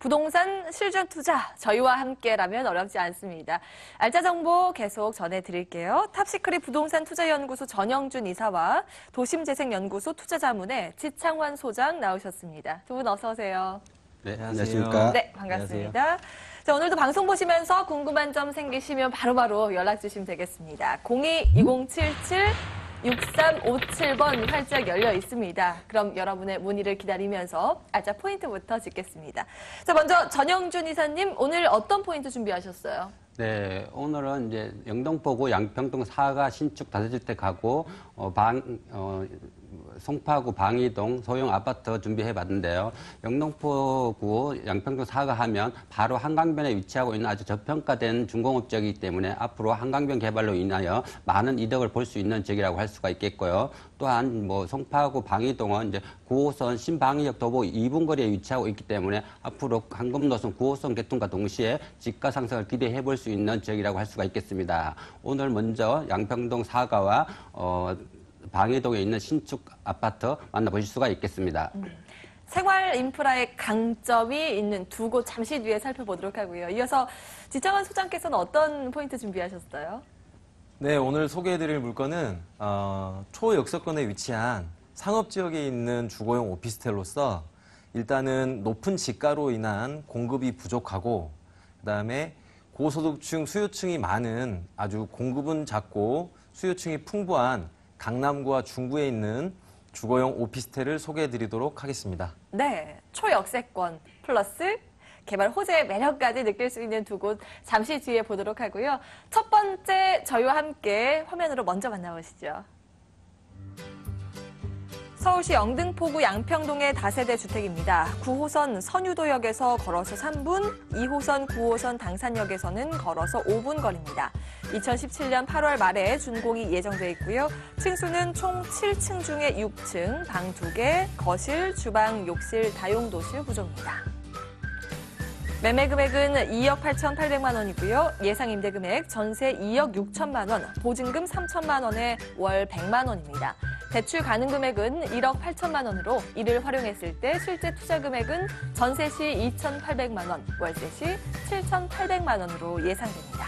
부동산 실전 투자, 저희와 함께라면 어렵지 않습니다. 알짜 정보 계속 전해드릴게요. 탑시크릿 부동산 투자연구소 전영준 이사와 도심재생연구소 투자자문의 지창환 소장 나오셨습니다. 두 분 어서 오세요. 네, 안녕하십니까. 네, 반갑습니다. 자, 오늘도 방송 보시면서 궁금한 점 생기시면 바로바로 연락 주시면 되겠습니다. 02-2077-6357번 활짝 열려 있습니다. 그럼 여러분의 문의를 기다리면서 알짜 포인트부터 짚겠습니다. 자, 먼저 전영준 이사님, 오늘 어떤 포인트 준비하셨어요? 네, 오늘은 이제 영등포구 양평동 사가 신축 다세주택하고 송파구 방이동 소형 아파트 준비해봤는데요. 영등포구 양평동 사가 하면 바로 한강변에 위치하고 있는 아주 저평가된 중공업지이기 때문에 앞으로 한강변 개발로 인하여 많은 이득을 볼 수 있는 지역이라고 할 수가 있겠고요. 또한 송파구 방이동은 이제 9호선 신방위역 도보 2분 거리에 위치하고 있기 때문에 앞으로 한금노선 9호선 개통과 동시에 집가 상승을 기대해 볼 수 있는 지역이라고 할 수가 있겠습니다. 오늘 먼저 양평동 사가와 방이동에 있는 신축 아파트 만나보실 수가 있겠습니다. 생활 인프라의 강점이 있는 두 곳 잠시 뒤에 살펴보도록 하고요. 이어서 지창환 소장께서는 어떤 포인트 준비하셨어요? 네, 오늘 소개해드릴 물건은 초역세권에 위치한 상업지역에 있는 주거용 오피스텔로서 일단은 높은 지가로 인한 공급이 부족하고 그다음에 고소득층, 수요층이 많은 아주 공급은 작고 수요층이 풍부한 강남구와 중구에 있는 주거용 오피스텔을 소개해드리도록 하겠습니다. 네, 초역세권 플러스 개발 호재의 매력까지 느낄 수 있는 두 곳 잠시 뒤에 보도록 하고요. 첫 번째 저희와 함께 화면으로 먼저 만나보시죠. 서울시 영등포구 양평동의 다세대 주택입니다. 9호선 선유도역에서 걸어서 3분, 2호선 9호선 당산역에서는 걸어서 5분 거리입니다. 2017년 8월 말에 준공이 예정돼 있고요. 층수는 총 7층 중에 6층, 방 2개, 거실, 주방, 욕실, 다용도실 구조입니다. 매매 금액은 2억 8,800만 원이고요. 예상 임대 금액 전세 2억 6천만 원, 보증금 3천만 원에 월 100만 원입니다. 대출 가능 금액은 1억 8천만 원으로 이를 활용했을 때 실제 투자 금액은 전세 시 2,800만 원, 월세 시 7,800만 원으로 예상됩니다.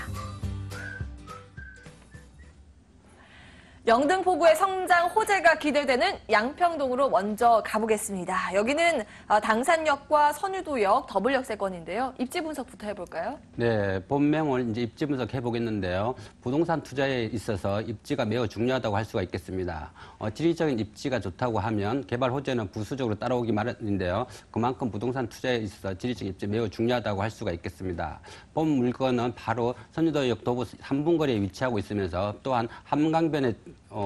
영등포구의 성장 호재가 기대되는 양평동으로 먼저 가보겠습니다. 여기는 당산역과 선유도역 더블 역세권인데요. 입지 분석부터 해볼까요? 네, 본명을 이제 입지 분석 해보겠는데요. 부동산 투자에 있어서 입지가 매우 중요하다고 할 수가 있겠습니다. 지리적인 입지가 좋다고 하면 개발 호재는 부수적으로 따라오기 마련인데요. 그만큼 부동산 투자에 있어서 지리적 입지 매우 중요하다고 할 수가 있겠습니다. 본 물건은 바로 선유도역 도보 3분 거리에 위치하고 있으면서 또한 한강변에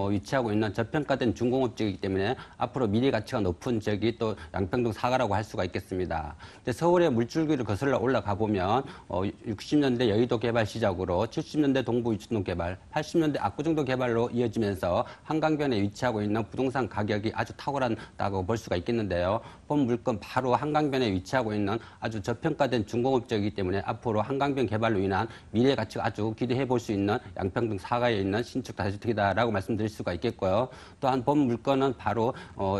위치하고 있는 저평가된 중공업지이기 때문에 앞으로 미래 가치가 높은 지역이 또 양평동 사가라고 할 수가 있겠습니다. 서울의 물줄기를 거슬러 올라가 보면 60년대 여의도 개발 시작으로 70년대 동부 유치동 개발, 80년대 압구정도 개발로 이어지면서 한강변에 위치하고 있는 부동산 가격이 아주 탁월하다고 볼 수가 있겠는데요. 본 물건 바로 한강변에 위치하고 있는 아주 저평가된 중공업지이기 때문에 앞으로 한강변 개발로 인한 미래 가치가 아주 기대해 볼 수 있는 양평동 사가에 있는 신축 다주택이다라고 말씀드릴 수가 있겠고요. 또한 본 물건은 바로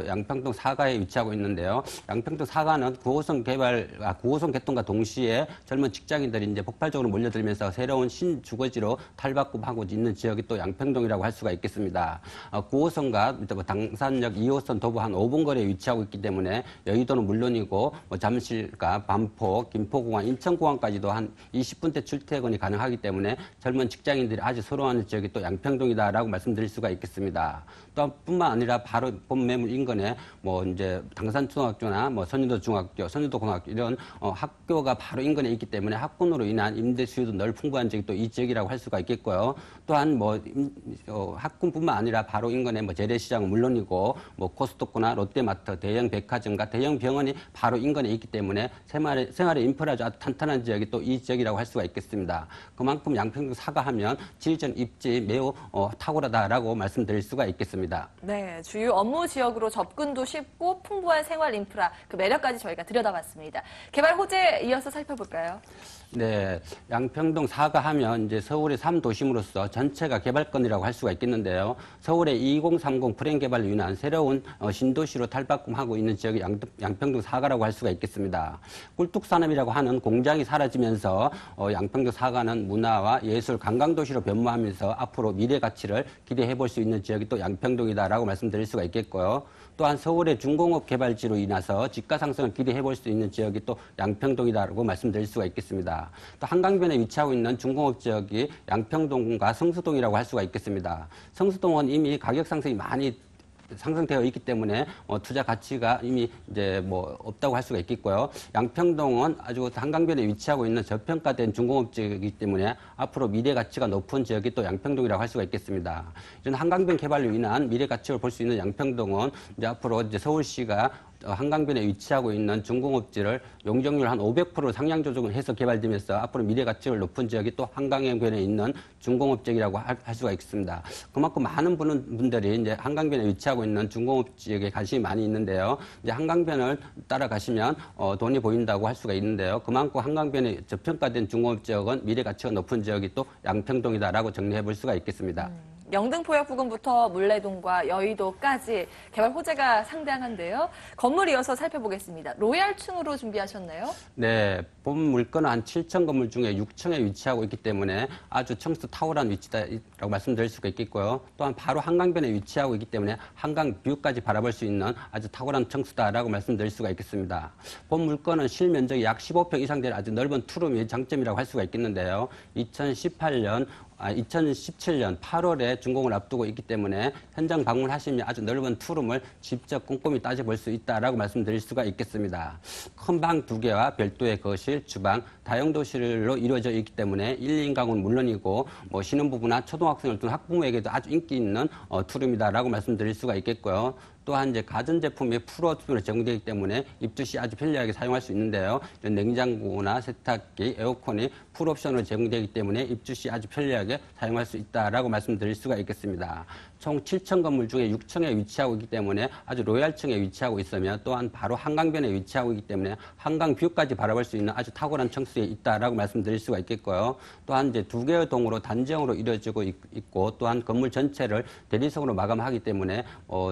양평동 사가에 위치하고 있는데요. 양평동 사가는 9호선 개통과 동시에 젊은 직장인들이 이제 폭발적으로 몰려들면서 새로운 신주거지로 탈바꿈하고 있는 지역이 또 양평동이라고 할 수가 있겠습니다. 9호선과 당산역 2호선 도보 한 5분 거리에 위치하고 있기 때문에 여의도는 물론이고 잠실과 반포, 김포공항, 인천공항까지도 한 20분대 출퇴근이 가능하기 때문에 젊은 직장인들이 아주 선호하는 지역이 또 양평동이다라고 말씀드릴 수가 있겠습니다. 또 뿐만 아니라 바로 본 매물 인근에 이제 당산초등학교나 선유도 중학교, 선유도 고등학교 이런 학교가 바로 인근에 있기 때문에 학군으로 인한 임대 수요도 늘 풍부한 지역이 또 이 지역이라고 할 수가 있겠고요. 또한 학군뿐만 아니라 바로 인근에 재래시장은 물론이고 코스트코나 롯데마트, 대형 백화점과 대형 병원이 바로 인근에 있기 때문에 생활의 인프라가 아주 탄탄한 지역이 또 이 지역이라고 할 수가 있겠습니다. 그만큼 양평동 사가하면 지리적 입지 매우 탁월하다라고 지역이라고 말씀드릴 수가 있겠습니다. 네, 주요 업무 지역으로 접근도 쉽고 풍부한 생활 인프라, 그 매력까지 저희가 들여다봤습니다. 개발 호재 이어서 살펴볼까요? 네, 양평동 4가 하면 이제 서울의 3도심으로서 전체가 개발권이라고 할 수가 있겠는데요. 서울의 2030 프레임 개발로 인한 새로운 신도시로 탈바꿈하고 있는 지역이 양평동 4가라고 할 수가 있겠습니다. 꿀뚝산업이라고 하는 공장이 사라지면서 양평동 4가는 문화와 예술, 관광도시로 변모하면서 앞으로 미래 가치를 기대해 볼 수 있는 지역이 또 양평동이다라고 말씀드릴 수가 있겠고요. 또한 서울의 중공업 개발지로 인해서 집가 상승을 기대해 볼 수 있는 지역이 또 양평동이다라고 말씀드릴 수가 있겠습니다. 또 한강변에 위치하고 있는 중공업 지역이 양평동과 성수동이라고 할 수가 있겠습니다. 성수동은 이미 가격 상승이 많이 상승되어 있기 때문에 투자 가치가 이미 이제 없다고 할 수가 있겠고요. 양평동은 아주 한강변에 위치하고 있는 저평가된 중공업 지역이기 때문에 앞으로 미래 가치가 높은 지역이 또 양평동이라고 할 수가 있겠습니다. 이런 한강변 개발로 인한 미래 가치를 볼 수 있는 양평동은 이제 앞으로 이제 서울시가 한강변에 위치하고 있는 중공업지를 용적률 한 500% 상향 조정을 해서 개발되면서 앞으로 미래 가치를 높은 지역이 또 한강변에 있는 중공업 지역이라고 할 수가 있습니다. 그만큼 많은 분들이 이제 한강변에 위치하고 있는 중공업 지역에 관심이 많이 있는데요. 이제 한강변을 따라가시면 돈이 보인다고 할 수가 있는데요. 그만큼 한강변에 저평가된 중공업 지역은 미래 가치가 높은 지역이 또 양평동이다라고 정리해 볼 수가 있겠습니다. 영등포역 부근부터 물레동과 여의도까지 개발 호재가 상당한데요. 건물 이어서 살펴보겠습니다. 로얄층으로 준비하셨나요? 네, 본 물건은 한 7층 건물 중에 6층에 위치하고 있기 때문에 아주 청수 탁월한 위치다라고 말씀드릴 수가 있겠고요. 또한 바로 한강변에 위치하고 있기 때문에 한강 뷰까지 바라볼 수 있는 아주 탁월한 청수다라고 말씀드릴 수가 있겠습니다. 본 물건은 실면적이 약 15평 이상 되는 아주 넓은 투룸이 장점이라고 할 수가 있겠는데요. 2017년 8월에 준공을 앞두고 있기 때문에 현장 방문하시면 아주 넓은 투룸을 직접 꼼꼼히 따져볼 수 있다라고 말씀드릴 수가 있겠습니다. 큰 방 2개와 별도의 거실, 주방, 다용도실로 이루어져 있기 때문에 1, 2인가구는 물론이고 신혼부부나 초등학생을 둔 학부모에게도 아주 인기 있는 투룸이다라고 말씀드릴 수가 있겠고요. 또한 이제 가전제품이 풀옵션으로 제공되기 때문에 입주 시 아주 편리하게 사용할 수 있는데요. 냉장고나 세탁기, 에어컨이 풀옵션으로 제공되기 때문에 입주 시 아주 편리하게 사용할 수 있다라고 말씀드릴 수가 있겠습니다. 총 7층 건물 중에 6층에 위치하고 있기 때문에 아주 로얄층에 위치하고 있으며 또한 바로 한강변에 위치하고 있기 때문에 한강 뷰까지 바라볼 수 있는 아주 탁월한 청수에 있다라고 말씀드릴 수가 있겠고요. 또한 이제 2개의 동으로 단지형으로 이루어지고 있고 또한 건물 전체를 대리석으로 마감하기 때문에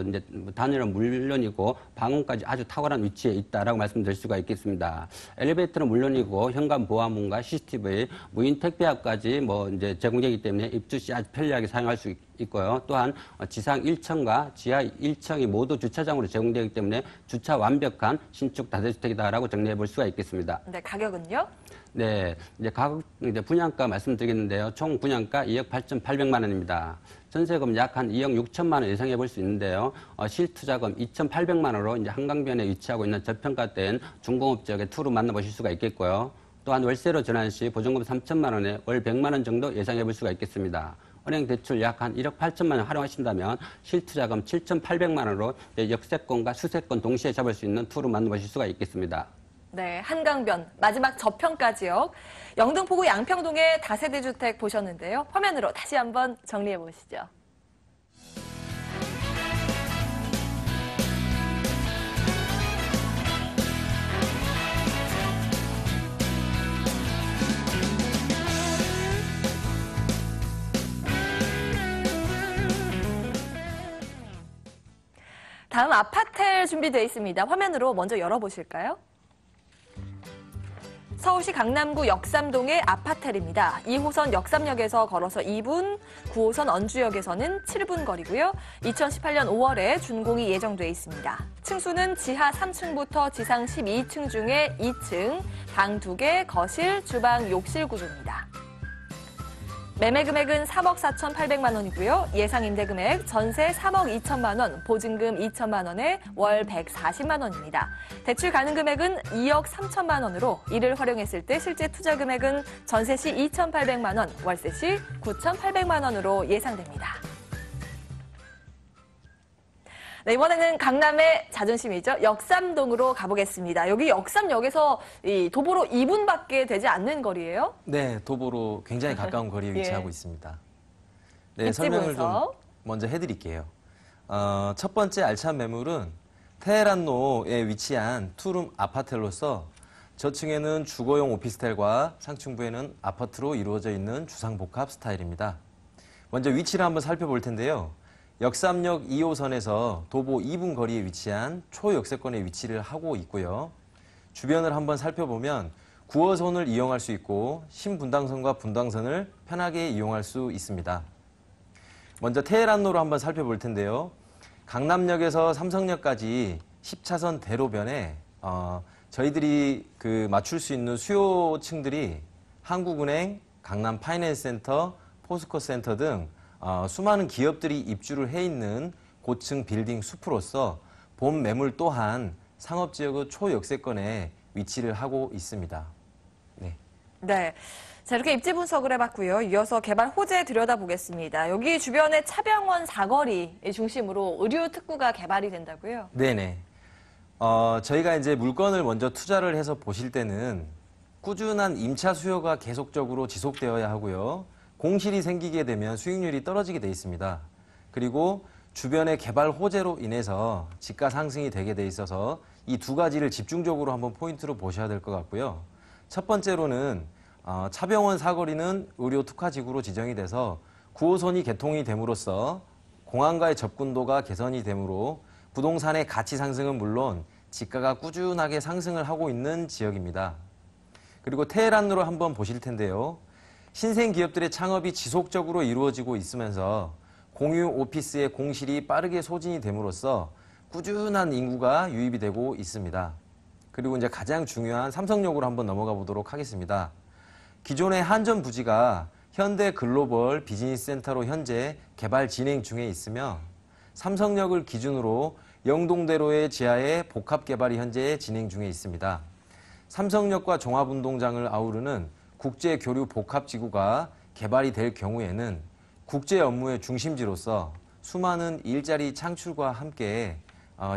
이제 단열은 물론이고 방음까지 아주 탁월한 위치에 있다라고 말씀드릴 수가 있겠습니다. 엘리베이터는 물론이고 현관 보안문과 CCTV, 무인 택배앱까지 이제 제공되기 때문에 입주 시 아주 편리하게 사용할 수 있고요. 또한 지상 1층과 지하 1층이 모두 주차장으로 제공되기 때문에 주차 완벽한 신축 다세주택이다라고 정리해 볼 수가 있겠습니다. 네, 가격은요? 네, 이제 분양가 말씀드리겠는데요. 총 분양가 2억 8,800만 원입니다. 전세금 약 한 2억 6천만 원 예상해 볼 수 있는데요. 실투자금 2,800만 원으로 이제 한강변에 위치하고 있는 저평가된 중공업 지역의 투로 만나보실 수가 있겠고요. 또한 월세로 전환 시 보증금 3천만 원에 월 100만 원 정도 예상해 볼 수가 있겠습니다. 은행 대출 약 한 1억 8천만 원 활용하신다면 실투자금 7,800만 원으로 역세권과 수세권 동시에 잡을 수 있는 투로 만나보실 수가 있겠습니다. 네, 한강변, 마지막 저평가 지역, 영등포구 양평동의 다세대 주택 보셨는데요. 화면으로 다시 한번 정리해 보시죠. 다음 아파텔 준비되어 있습니다. 화면으로 먼저 열어보실까요? 서울시 강남구 역삼동의 아파텔입니다. 2호선 역삼역에서 걸어서 2분, 9호선 언주역에서는 7분 거리고요. 2018년 5월에 준공이 예정돼 있습니다. 층수는 지하 3층부터 지상 12층 중에 2층, 방 2개, 거실, 주방, 욕실 구조입니다. 매매 금액은 3억 4,800만 원이고요. 예상 임대 금액 전세 3억 2천만 원, 보증금 2천만 원에 월 140만 원입니다. 대출 가능 금액은 2억 3천만 원으로 이를 활용했을 때 실제 투자 금액은 전세 시 2,800만 원, 월세 시 9,800만 원으로 예상됩니다. 네, 이번에는 강남의 자존심이죠. 역삼동으로 가보겠습니다. 여기 역삼역에서 도보로 2분밖에 되지 않는 거리예요? 네, 도보로 굉장히 가까운 거리에 위치하고 있습니다. 네, 백지부에서. 먼저 해드릴게요. 첫 번째 알찬 매물은 테헤란로에 위치한 투룸 아파트로서 저층에는 주거용 오피스텔과 상층부에는 아파트로 이루어져 있는 주상복합 스타일입니다. 먼저 위치를 한번 살펴볼 텐데요. 역삼역 2호선에서 도보 2분 거리에 위치한 초역세권에 위치를 하고 있고요. 주변을 한번 살펴보면 9호선을 이용할 수 있고 신분당선과 분당선을 편하게 이용할 수 있습니다. 먼저 테헤란로를 한번 살펴볼 텐데요. 강남역에서 삼성역까지 10차선 대로변에 저희들이 맞출 수 있는 수요층들이 한국은행, 강남 파이낸스센터, 포스코센터 등 수많은 기업들이 입주를 해 있는 고층 빌딩 숲으로서 본 매물 또한 상업지역의 초역세권에 위치를 하고 있습니다. 네. 네. 자, 이렇게 입지 분석을 해봤고요. 이어서 개발 호재 들여다보겠습니다. 여기 주변에 차병원 사거리 중심으로 의류 특구가 개발이 된다고요? 네네. 저희가 이제 물건을 먼저 투자를 해서 보실 때는 꾸준한 임차 수요가 계속적으로 지속되어야 하고요. 공실이 생기게 되면 수익률이 떨어지게 돼 있습니다. 그리고 주변의 개발 호재로 인해서 지가 상승이 되게 돼 있어서 이 두 가지를 집중적으로 한번 포인트로 보셔야 될 것 같고요. 첫 번째로는 차병원 사거리는 의료 특화지구로 지정이 돼서 9호선이 개통이 됨으로써 공항과의 접근도가 개선이 되므로 부동산의 가치 상승은 물론 지가가 꾸준하게 상승을 하고 있는 지역입니다. 그리고 테헤란로를 한번 보실 텐데요. 신생 기업들의 창업이 지속적으로 이루어지고 있으면서 공유 오피스의 공실이 빠르게 소진이 됨으로써 꾸준한 인구가 유입이 되고 있습니다. 그리고 이제 가장 중요한 삼성역으로 한번 넘어가 보도록 하겠습니다. 기존의 한전 부지가 현대 글로벌 비즈니스 센터로 현재 개발 진행 중에 있으며 삼성역을 기준으로 영동대로의 지하에 복합 개발이 현재 진행 중에 있습니다. 삼성역과 종합운동장을 아우르는 국제교류 복합지구가 개발이 될 경우에는 국제 업무의 중심지로서 수많은 일자리 창출과 함께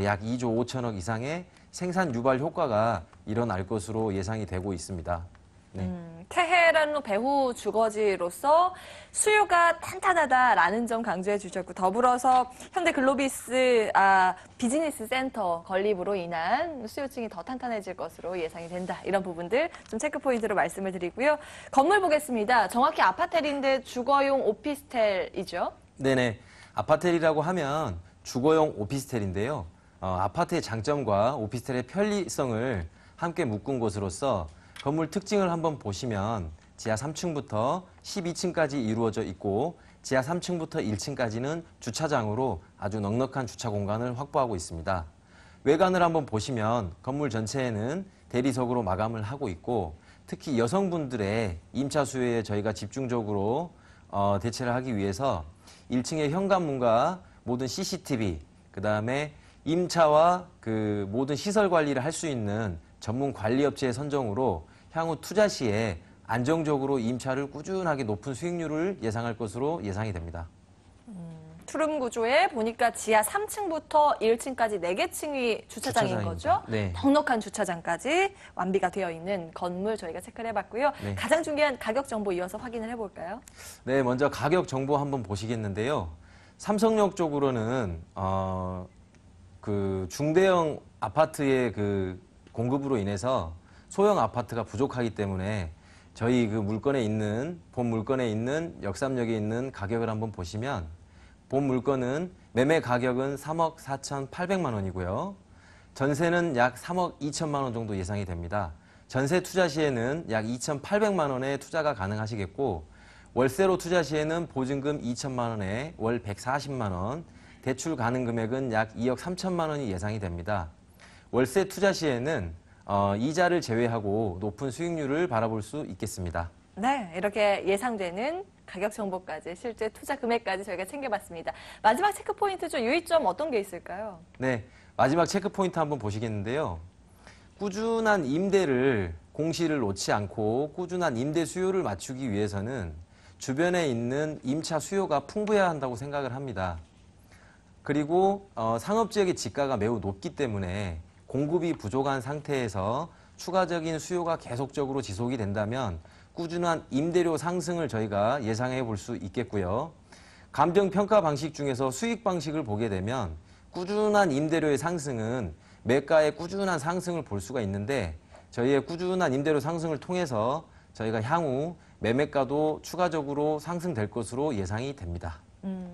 약 2조 5천억 이상의 생산 유발 효과가 일어날 것으로 예상이 되고 있습니다. 네. 테헤란로 배후 주거지로서 수요가 탄탄하다라는 점 강조해 주셨고 더불어서 현대 글로비스 비즈니스 센터 건립으로 인한 수요층이 더 탄탄해질 것으로 예상이 된다. 이런 부분들 좀 체크 포인트로 말씀을 드리고요. 건물 보겠습니다. 정확히 아파텔인데 주거용 오피스텔이죠? 네네. 아파텔이라고 하면 주거용 오피스텔인데요. 아파트의 장점과 오피스텔의 편리성을 함께 묶은 곳으로서 건물 특징을 한번 보시면 지하 3층부터 12층까지 이루어져 있고 지하 3층부터 1층까지는 주차장으로 아주 넉넉한 주차 공간을 확보하고 있습니다. 외관을 한번 보시면 건물 전체에는 대리석으로 마감을 하고 있고 특히 여성분들의 임차 수요에 저희가 집중적으로 대체를 하기 위해서 1층의 현관문과 모든 CCTV, 그 다음에 임차와 그 모든 시설 관리를 할 수 있는 전문 관리업체의 선정으로 향후 투자 시에 안정적으로 임차를 꾸준하게 높은 수익률을 예상할 것으로 예상이 됩니다. 투룸 구조에 보니까 지하 3층부터 1층까지 4개 층이 주차장인 거죠? 네. 넉넉한 주차장까지 완비가 되어 있는 건물 저희가 체크를 해봤고요. 네. 가장 중요한 가격 정보 이어서 확인을 해볼까요? 네, 먼저 가격 정보 한번 보시겠는데요. 삼성역 쪽으로는 그 중대형 아파트의 그 공급으로 인해서 소형 아파트가 부족하기 때문에 저희 그 본 물건에 있는 역삼역에 있는 가격을 한번 보시면 본 물건은 매매 가격은 3억 4,800만 원이고요. 전세는 약 3억 2천만 원 정도 예상이 됩니다. 전세 투자 시에는 약 2,800만 원의 투자가 가능하시겠고 월세로 투자 시에는 보증금 2천만 원에 월 140만 원, 대출 가능 금액은 약 2억 3천만 원이 예상이 됩니다. 월세 투자 시에는 이자를 제외하고 높은 수익률을 바라볼 수 있겠습니다. 네, 이렇게 예상되는 가격 정보까지 실제 투자 금액까지 저희가 챙겨봤습니다. 마지막 체크 포인트 좀 유의점 어떤 게 있을까요? 네, 마지막 체크 포인트 한번 보시겠는데요. 꾸준한 임대를 공시를 놓지 않고 꾸준한 임대 수요를 맞추기 위해서는 주변에 있는 임차 수요가 풍부해야 한다고 생각을 합니다. 그리고 상업지역의 지가가 매우 높기 때문에 공급이 부족한 상태에서 추가적인 수요가 계속적으로 지속이 된다면 꾸준한 임대료 상승을 저희가 예상해 볼 수 있겠고요. 감정 평가 방식 중에서 수익 방식을 보게 되면 꾸준한 임대료의 상승은 매가의 꾸준한 상승을 볼 수가 있는데 저희의 꾸준한 임대료 상승을 통해서 저희가 향후 매매가도 추가적으로 상승될 것으로 예상이 됩니다.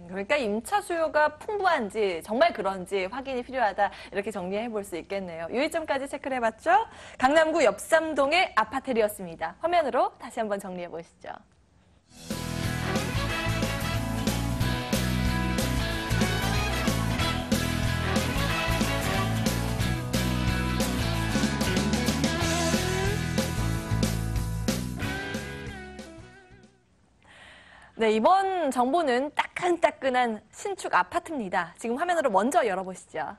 그러니까 임차 수요가 풍부한지 정말 그런지 확인이 필요하다 이렇게 정리해 볼 수 있겠네요. 유의점까지 체크를 해봤죠. 강남구 엽삼동의 아파트리였습니다. 화면으로 다시 한번 정리해 보시죠. 네, 이번 정보는 따끈따끈한 신축 아파트입니다. 지금 화면으로 먼저 열어보시죠.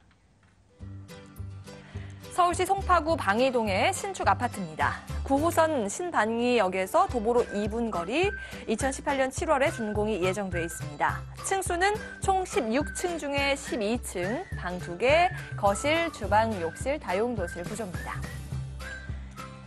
서울시 송파구 방이동의 신축 아파트입니다. 9호선 신방위역에서 도보로 2분 거리, 2018년 7월에 준공이 예정돼 있습니다. 층수는 총 16층 중에 12층, 방 2개, 거실, 주방, 욕실, 다용도실 구조입니다.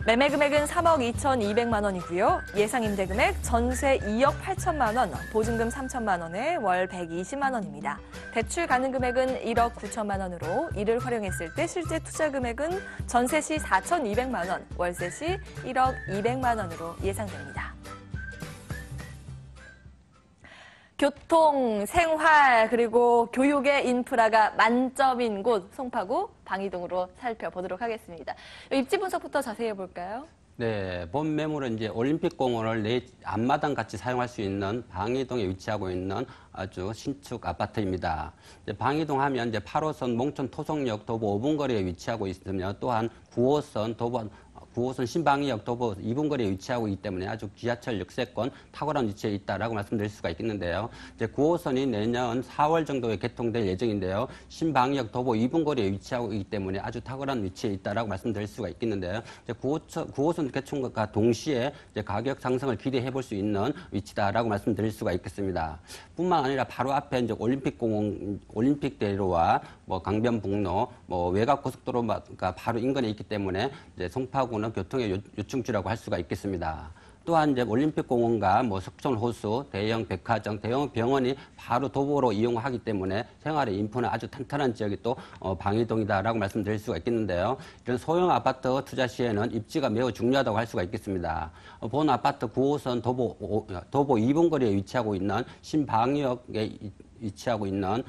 매매 금액은 3억 2,200만 원이고요. 예상 임대 금액 전세 2억 8천만 원, 보증금 3천만 원에 월 120만 원입니다. 대출 가능 금액은 1억 9천만 원으로 이를 활용했을 때 실제 투자 금액은 전세 시 4,200만 원, 월세 시 1억 200만 원으로 예상됩니다. 교통, 생활, 그리고 교육의 인프라가 만점인 곳 송파구 방이동으로 살펴보도록 하겠습니다. 입지 분석부터 자세히 해볼까요? 네, 본 매물은 이제 올림픽공원을 내 앞마당 같이 사용할 수 있는 방이동에 위치하고 있는 아주 신축 아파트입니다. 이제 방이동 하면 이제 8호선 몽촌 토성역 도보 5분 거리에 위치하고 있으며 또한 9호선 신방위역 도보 2분 거리에 위치하고 있기 때문에 아주 지하철 역세권 탁월한 위치에 있다라고 말씀드릴 수가 있겠는데요. 이제 9호선이 내년 4월 정도에 개통될 예정인데요. 신방위역 도보 2분 거리에 위치하고 있기 때문에 아주 탁월한 위치에 있다라고 말씀드릴 수가 있겠는데요. 이제 9호선 개통과 동시에 이제 가격 상승을 기대해 볼 수 있는 위치다라고 말씀드릴 수가 있겠습니다. 뿐만 아니라 바로 앞에 이제 올림픽공원, 올림픽대로와 뭐 강변북로, 뭐 외곽고속도로가 바로 인근에 있기 때문에 이제 송파구는 교통의 요충지라고 할 수가 있겠습니다. 또한 이제 올림픽공원과 뭐 석촌호수, 대형 백화점, 대형 병원이 바로 도보로 이용하기 때문에 생활의 인프라는 아주 탄탄한 지역이 또 방이동이다라고 말씀드릴 수가 있겠는데요. 이런 소형 아파트 투자 시에는 입지가 매우 중요하다고 할 수가 있겠습니다. 본 아파트 9호선 도보 2분 거리에 위치하고 있는 신방위역에 위치하고 있는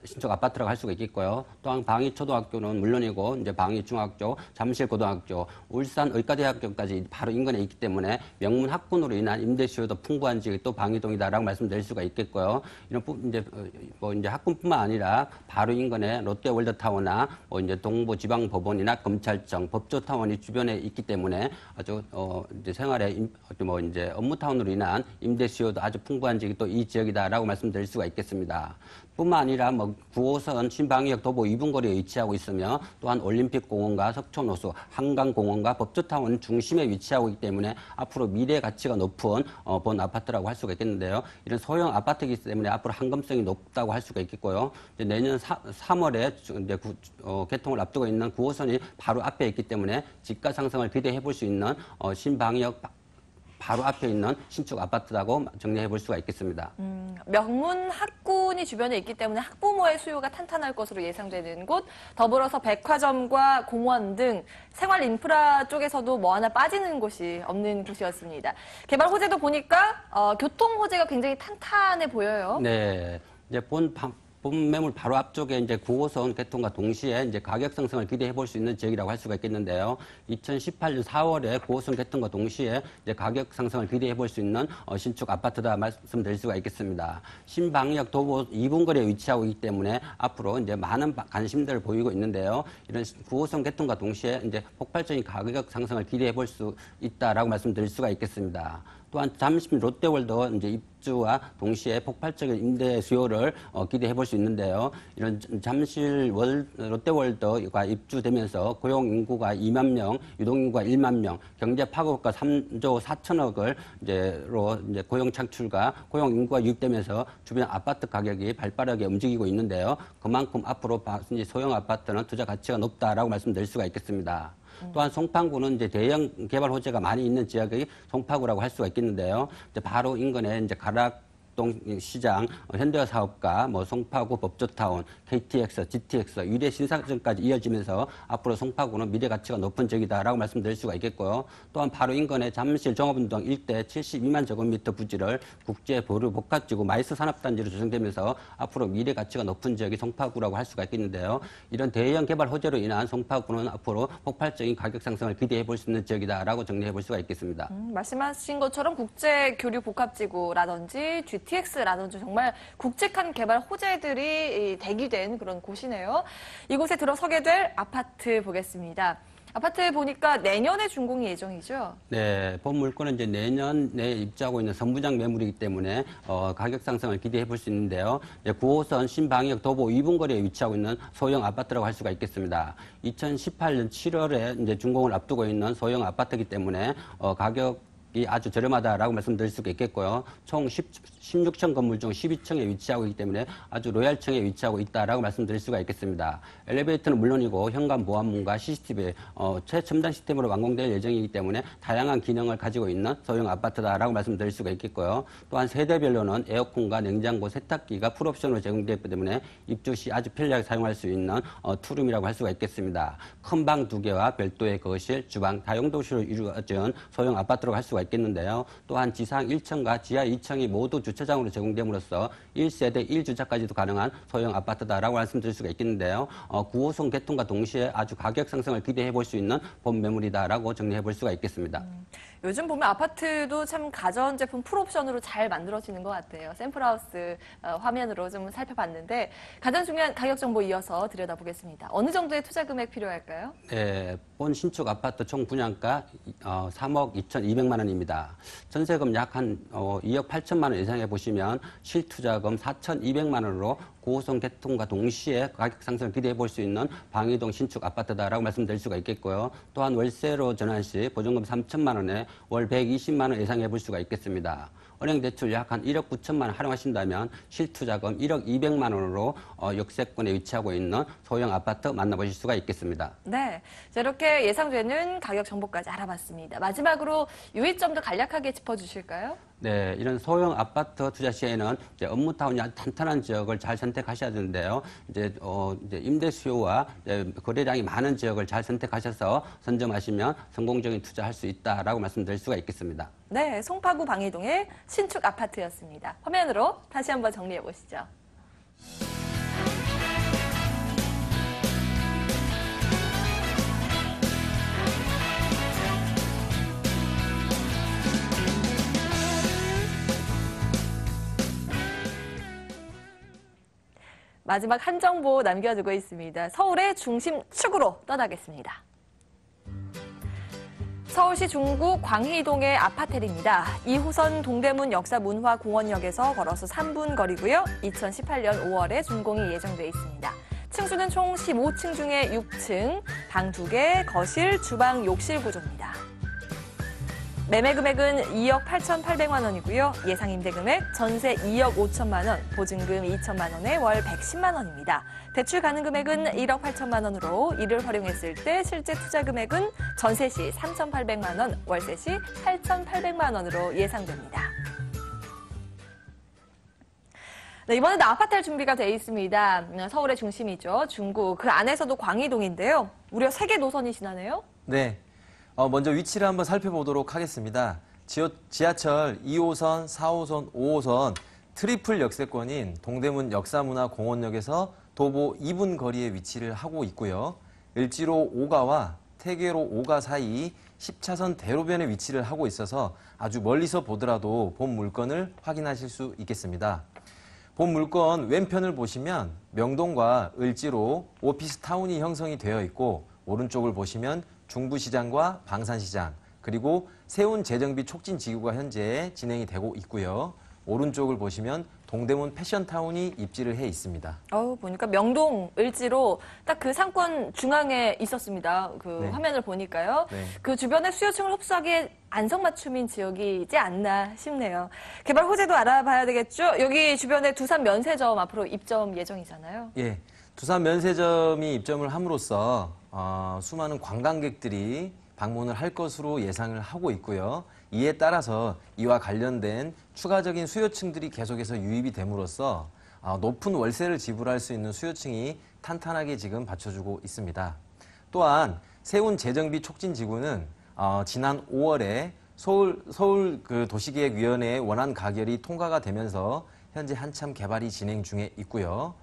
신축 아파트라고 할 수가 있겠고요. 또한 방위초등학교는 물론이고 이제 방위중학교, 잠실고등학교, 울산 의과대학교까지 바로 인근에 있기 때문에 명문 학군으로 인한 임대 수요도 풍부한 지역이 또 방이동이다라고 말씀드릴 수가 있겠고요. 이런 이제 학군뿐만 아니라 바로 인근에 롯데월드타워나 이제 동부지방법원이나 검찰청, 법조타원이 주변에 있기 때문에 아주 이제 생활의 이제 업무타운으로 인한 임대 수요도 아주 풍부한 지역이 또 이 지역이다라고 말씀드릴 수가 있겠습니다. 뿐만 아니라 9호선 신방위역 도보 2분 거리에 위치하고 있으며 또한 올림픽공원과 석촌호수, 한강공원과 법조타원 중심에 위치하고 있기 때문에 앞으로 미래 가치가 높은 본 아파트라고 할 수가 있겠는데요. 이런 소형 아파트이기 때문에 앞으로 한검성이 높다고 할 수가 있겠고요. 이제 내년 3월에 이제 개통을 앞두고 있는 9호선이 바로 앞에 있기 때문에 집가 상승을 기대해 볼 수 있는 신방위역 바로 앞에 있는 신축 아파트라고 정리해 볼 수가 있겠습니다. 명문 학군이 주변에 있기 때문에 학부모의 수요가 탄탄할 것으로 예상되는 곳, 더불어서 백화점과 공원 등 생활 인프라 쪽에서도 뭐 하나 빠지는 곳이 없는 곳이었습니다. 개발 호재도 보니까 교통 호재가 굉장히 탄탄해 보여요. 네, 이제 본 매물 바로 앞쪽에 이제 9호선 개통과 동시에 이제 가격 상승을 기대해 볼 수 있는 지역이라고 할 수가 있겠는데요. 2018년 4월에 9호선 개통과 동시에 이제 가격 상승을 기대해 볼 수 있는 신축 아파트다 말씀드릴 수가 있겠습니다. 신방위역 도보 2분 거리에 위치하고 있기 때문에 앞으로 이제 많은 관심들을 보이고 있는데요. 이런 9호선 개통과 동시에 이제 폭발적인 가격 상승을 기대해 볼 수 있다라고 말씀드릴 수가 있겠습니다. 또한 잠실 롯데월드 이제 입주와 동시에 폭발적인 임대 수요를 기대해 볼 수 있는데요. 이런 잠실 롯데월드가 입주되면서 고용 인구가 2만 명, 유동 인구가 1만 명, 경제 파급과 3조 4천억을 이제 고용 창출과 고용 인구가 유입되면서 주변 아파트 가격이 발빠르게 움직이고 있는데요. 그만큼 앞으로 소형 아파트는 투자 가치가 높다라고 말씀드릴 수가 있겠습니다. 또한 송파구는 이제 대형 개발 호재가 많이 있는 지역이 송파구라고 할 수가 있겠는데요. 이제 바로 인근에 이제 가락 활동 시장, 현대화 사업가, 송파구 법조타운, KTX, GTX, 위례 신사점까지 이어지면서 앞으로 송파구는 미래 가치가 높은 지역이다라고 말씀드릴 수가 있겠고요. 또한 바로 인근의 잠실 종합운동 일대 72만 제곱미터 부지를 국제 보류 복합지구 마이스 산업단지로 조성되면서 앞으로 미래 가치가 높은 지역이 송파구라고 할 수가 있겠는데요. 이런 대형 개발 호재로 인한 송파구는 앞으로 폭발적인 가격 상승을 기대해 볼 수 있는 지역이다라고 정리해 볼 수가 있겠습니다. 말씀하신 것처럼 국제 교류 복합지구라든지 GTX라든지 정말 굵직한 개발 호재들이 대기된 그런 곳이네요. 이곳에 들어서게 될 아파트 보겠습니다. 아파트 보니까 내년에 준공이 예정이죠? 네, 본 물건은 이제 내년에 입주하고 있는 선부장 매물이기 때문에 가격 상승을 기대해 볼 수 있는데요. 9호선 신방역 도보 2분 거리에 위치하고 있는 소형 아파트라고 할 수가 있겠습니다. 2018년 7월에 이제 준공을 앞두고 있는 소형 아파트이기 때문에 가격이 아주 저렴하다라고 말씀드릴 수가 있겠고요. 총 16층 건물 중 12층에 위치하고 있기 때문에 아주 로얄층에 위치하고 있다라고 말씀드릴 수가 있겠습니다. 엘리베이터는 물론이고 현관 보안문과 CCTV 최첨단 시스템으로 완공될 예정이기 때문에 다양한 기능을 가지고 있는 소형 아파트다라고 말씀드릴 수가 있겠고요. 또한 세대별로는 에어컨과 냉장고, 세탁기가 풀옵션으로 제공되기 때문에 입주 시 아주 편리하게 사용할 수 있는 투룸이라고 할 수가 있겠습니다. 큰 방 2개와 별도의 거실, 주방, 다용도실로 이루어진 소형 아파트라고 할 수가 있겠는데요. 또한 지상 1층과 지하 2층이 모두 주차장으로 제공됨으로써 1세대 1주차까지도 가능한 소형 아파트다라고 말씀드릴 수가 있겠는데요. 9호선 개통과 동시에 아주 가격 상승을 기대해 볼 수 있는 본 매물이다라고 정리해 볼 수가 있겠습니다. 요즘 보면 아파트도 참 가전제품 풀옵션으로 잘 만들어지는 것 같아요. 샘플하우스 화면으로 좀 살펴봤는데 가장 중요한 가격 정보 이어서 들여다보겠습니다. 어느 정도의 투자 금액 필요할까요? 네, 본 신축 아파트 총 분양가 3억 2,200만 원입니다. 전세금 약 한 2억 8천만 원 예상해 보시면 실투자금 4,200만 원으로 9호선 개통과 동시에 가격 상승을 기대해 볼 수 있는 방이동 신축 아파트다라고 말씀드릴 수가 있겠고요. 또한 월세로 전환 시 보증금 3천만 원에 월 120만 원 예상해 볼 수가 있겠습니다. 은행 대출 약 한 1억 9천만 원 활용하신다면 실투자금 1억 200만 원으로 역세권에 위치하고 있는 소형 아파트 만나보실 수가 있겠습니다. 네, 자, 이렇게 예상되는 가격 정보까지 알아봤습니다. 마지막으로 유의점도 간략하게 짚어주실까요? 네, 이런 소형 아파트 투자 시에는 이제 업무타운이 아주 탄탄한 지역을 잘 선택하셔야 되는데요. 이제 임대 수요와 거래량이 많은 지역을 잘 선택하셔서 선점하시면 성공적인 투자할 수 있다라고 말씀드릴 수가 있겠습니다. 네, 송파구 방이동의 신축 아파트였습니다. 화면으로 다시 한번 정리해 보시죠. 마지막 한 정보 남겨두고 있습니다. 서울의 중심축으로 떠나겠습니다. 서울시 중구 광희동의 아파텔입니다. 2호선 동대문 역사문화공원역에서 걸어서 3분 거리고요. 2018년 5월에 준공이 예정돼 있습니다. 층수는 총 15층 중에 6층, 방 2개, 거실, 주방, 욕실 구조입니다. 매매 금액은 2억 8,800만 원이고요. 예상 임대 금액 전세 2억 5천만 원, 보증금 2천만 원에 월 110만 원입니다. 대출 가능 금액은 1억 8천만 원으로 이를 활용했을 때 실제 투자 금액은 전세 시 3,800만 원, 월세 시 8,800만 원으로 예상됩니다. 네, 이번에도 아파트할 준비가 돼 있습니다. 서울의 중심이죠. 중구. 그 안에서도 광희동인데요. 무려 3개 노선이 지나네요. 네. 먼저 위치를 한번 살펴보도록 하겠습니다. 지하철 2호선, 4호선, 5호선 트리플 역세권인 동대문 역사문화공원역에서 도보 2분 거리에 위치를 하고 있고요. 을지로 5가와 태계로 5가 사이 10차선 대로변에 위치를 하고 있어서 아주 멀리서 보더라도 본 물건을 확인하실 수 있겠습니다. 본 물건 왼편을 보시면 명동과 을지로 오피스타운이 형성이 되어 있고 오른쪽을 보시면 중부시장과 방산시장, 그리고 세운 재정비 촉진 지구가 현재 진행이 되고 있고요. 오른쪽을 보시면 동대문 패션타운이 입지를 해 있습니다. 보니까 명동, 을지로 딱 그 상권 중앙에 있었습니다. 그 네. 화면을 보니까요. 네. 그 주변의 수요층을 흡수하기에 안성맞춤인 지역이지 않나 싶네요. 개발 호재도 알아봐야 되겠죠? 여기 주변에 두산 면세점 앞으로 입점 예정이잖아요. 예, 두산 면세점이 입점을 함으로써 수많은 관광객들이 방문을 할 것으로 예상을 하고 있고요. 이에 따라서 이와 관련된 추가적인 수요층들이 계속해서 유입이 됨으로써 높은 월세를 지불할 수 있는 수요층이 탄탄하게 지금 받쳐주고 있습니다. 또한 세운 재정비 촉진지구는 지난 5월에 서울 그 도시계획위원회의 원안 가결이 통과가 되면서 현재 한참 개발이 진행 중에 있고요.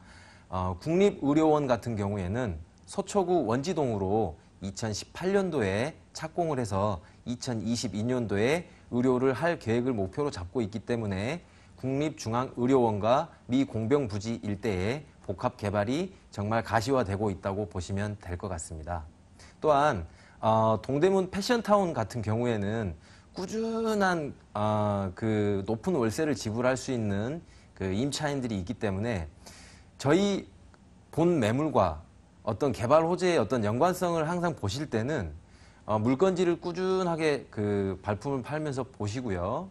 국립의료원 같은 경우에는 서초구 원지동으로 2018년도에 착공을 해서 2022년도에 의료를 할 계획을 목표로 잡고 있기 때문에 국립중앙의료원과 미 공병부지 일대에 복합 개발이 정말 가시화되고 있다고 보시면 될 것 같습니다. 또한 동대문 패션타운 같은 경우에는 꾸준한 그 높은 월세를 지불할 수 있는 그 임차인들이 있기 때문에 저희 본 매물과 어떤 개발 호재의 어떤 연관성을 항상 보실 때는 물건지를 꾸준하게 그 발품을 팔면서 보시고요.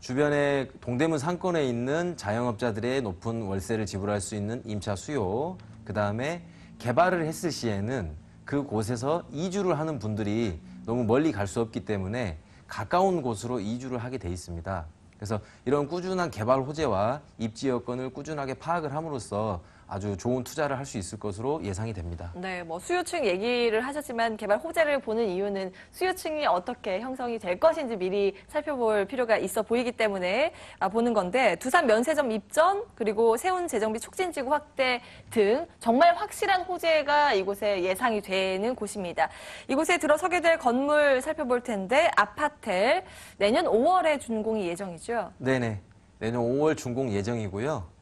주변에 동대문 상권에 있는 자영업자들의 높은 월세를 지불할 수 있는 임차 수요, 그 다음에 개발을 했을 시에는 그곳에서 이주를 하는 분들이 너무 멀리 갈 수 없기 때문에 가까운 곳으로 이주를 하게 돼 있습니다. 그래서 이런 꾸준한 개발 호재와 입지 여건을 꾸준하게 파악을 함으로써 아주 좋은 투자를 할 수 있을 것으로 예상이 됩니다. 네, 뭐 수요층 얘기를 하셨지만 개발 호재를 보는 이유는 수요층이 어떻게 형성이 될 것인지 미리 살펴볼 필요가 있어 보이기 때문에 보는 건데 두산 면세점 입점 그리고 세운 재정비 촉진지구 확대 등 정말 확실한 호재가 이곳에 예상이 되는 곳입니다. 이곳에 들어서게 될 건물 살펴볼 텐데 아파텔 내년 5월에 준공이 예정이죠? 네네. 내년 5월 준공 예정이고요.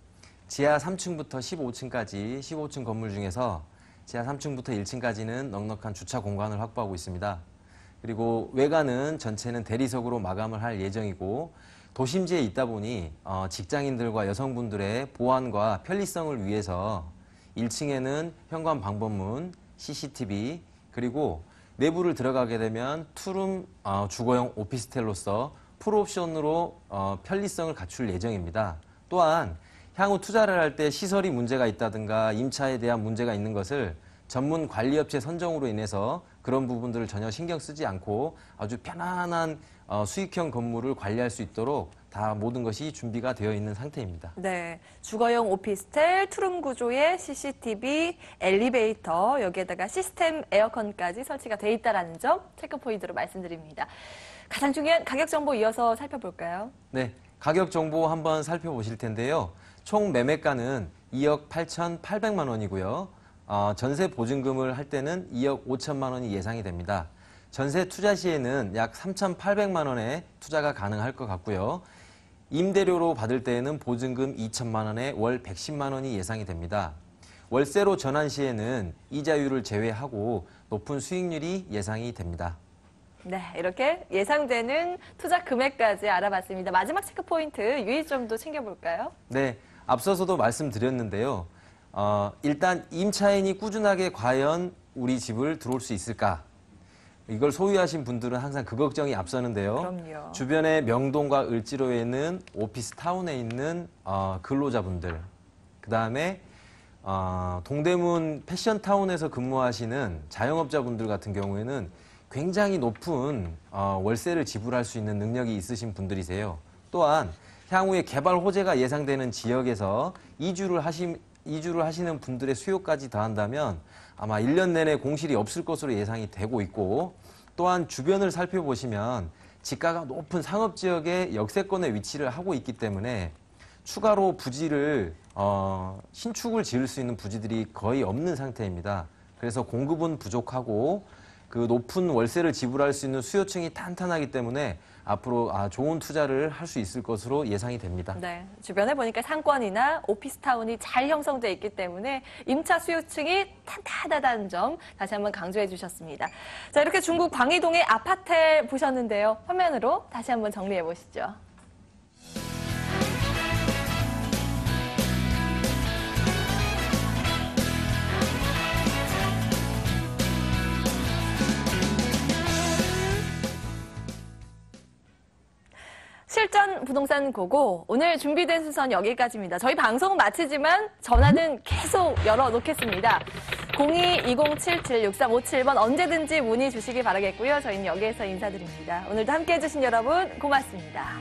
지하 3층부터 15층까지 15층 건물 중에서 지하 3층부터 1층까지는 넉넉한 주차 공간을 확보하고 있습니다. 그리고 외관은 전체는 대리석으로 마감을 할 예정이고 도심지에 있다 보니 직장인들과 여성분들의 보안과 편리성을 위해서 1층에는 현관 방범문, CCTV 그리고 내부를 들어가게 되면 투룸 주거용 오피스텔로서 풀옵션으로 편리성을 갖출 예정입니다. 또한 향후 투자를 할 때 시설이 문제가 있다든가 임차에 대한 문제가 있는 것을 전문 관리업체 선정으로 인해서 그런 부분들을 전혀 신경 쓰지 않고 아주 편안한 수익형 건물을 관리할 수 있도록 다 모든 것이 준비가 되어 있는 상태입니다. 네, 주거용 오피스텔, 투룸 구조의 CCTV, 엘리베이터, 여기에다가 시스템 에어컨까지 설치가 돼 있다는 점 체크 포인트로 말씀드립니다. 가장 중요한 가격 정보 이어서 살펴볼까요? 네, 가격 정보 한번 살펴보실 텐데요. 총 매매가는 2억 8,800만 원이고요. 전세 보증금을 할 때는 2억 5천만 원이 예상이 됩니다. 전세 투자 시에는 약 3,800만 원의 투자가 가능할 것 같고요. 임대료로 받을 때에는 보증금 2천만 원에 월 110만 원이 예상이 됩니다. 월세로 전환 시에는 이자율을 제외하고 높은 수익률이 예상이 됩니다. 네, 이렇게 예상되는 투자 금액까지 알아봤습니다. 마지막 체크 포인트 유의점도 챙겨볼까요? 네, 앞서서도 말씀드렸는데요. 일단 임차인이 꾸준하게 과연 우리 집을 들어올 수 있을까? 이걸 소유하신 분들은 항상 그 걱정이 앞서는데요. 그럼요. 주변의 명동과 을지로에는 오피스 타운에 있는 근로자분들, 그 다음에 동대문 패션 타운에서 근무하시는 자영업자분들 같은 경우에는 굉장히 높은 월세를 지불할 수 있는 능력이 있으신 분들이세요. 또한 향후에 개발 호재가 예상되는 지역에서 이주를 하시는 분들의 수요까지 더한다면 아마 1년 내내 공실이 없을 것으로 예상이 되고 있고 또한 주변을 살펴보시면 지가가 높은 상업지역의 역세권에 위치를 하고 있기 때문에 추가로 부지를 신축을 지을 수 있는 부지들이 거의 없는 상태입니다. 그래서 공급은 부족하고 그 높은 월세를 지불할 수 있는 수요층이 탄탄하기 때문에 앞으로 좋은 투자를 할 수 있을 것으로 예상이 됩니다. 네, 주변에 보니까 상권이나 오피스타운이 잘 형성되어 있기 때문에 임차 수요층이 탄탄하다는 점 다시 한번 강조해 주셨습니다. 자, 이렇게 중국 광희동의 아파텔 보셨는데요. 화면으로 다시 한번 정리해 보시죠. 실전 부동산 고고 오늘 준비된 순서는 여기까지입니다. 저희 방송은 마치지만 전화는 계속 열어놓겠습니다. 02-2077-6357번 언제든지 문의 주시기 바라겠고요. 저희는 여기에서 인사드립니다. 오늘도 함께해 주신 여러분 고맙습니다.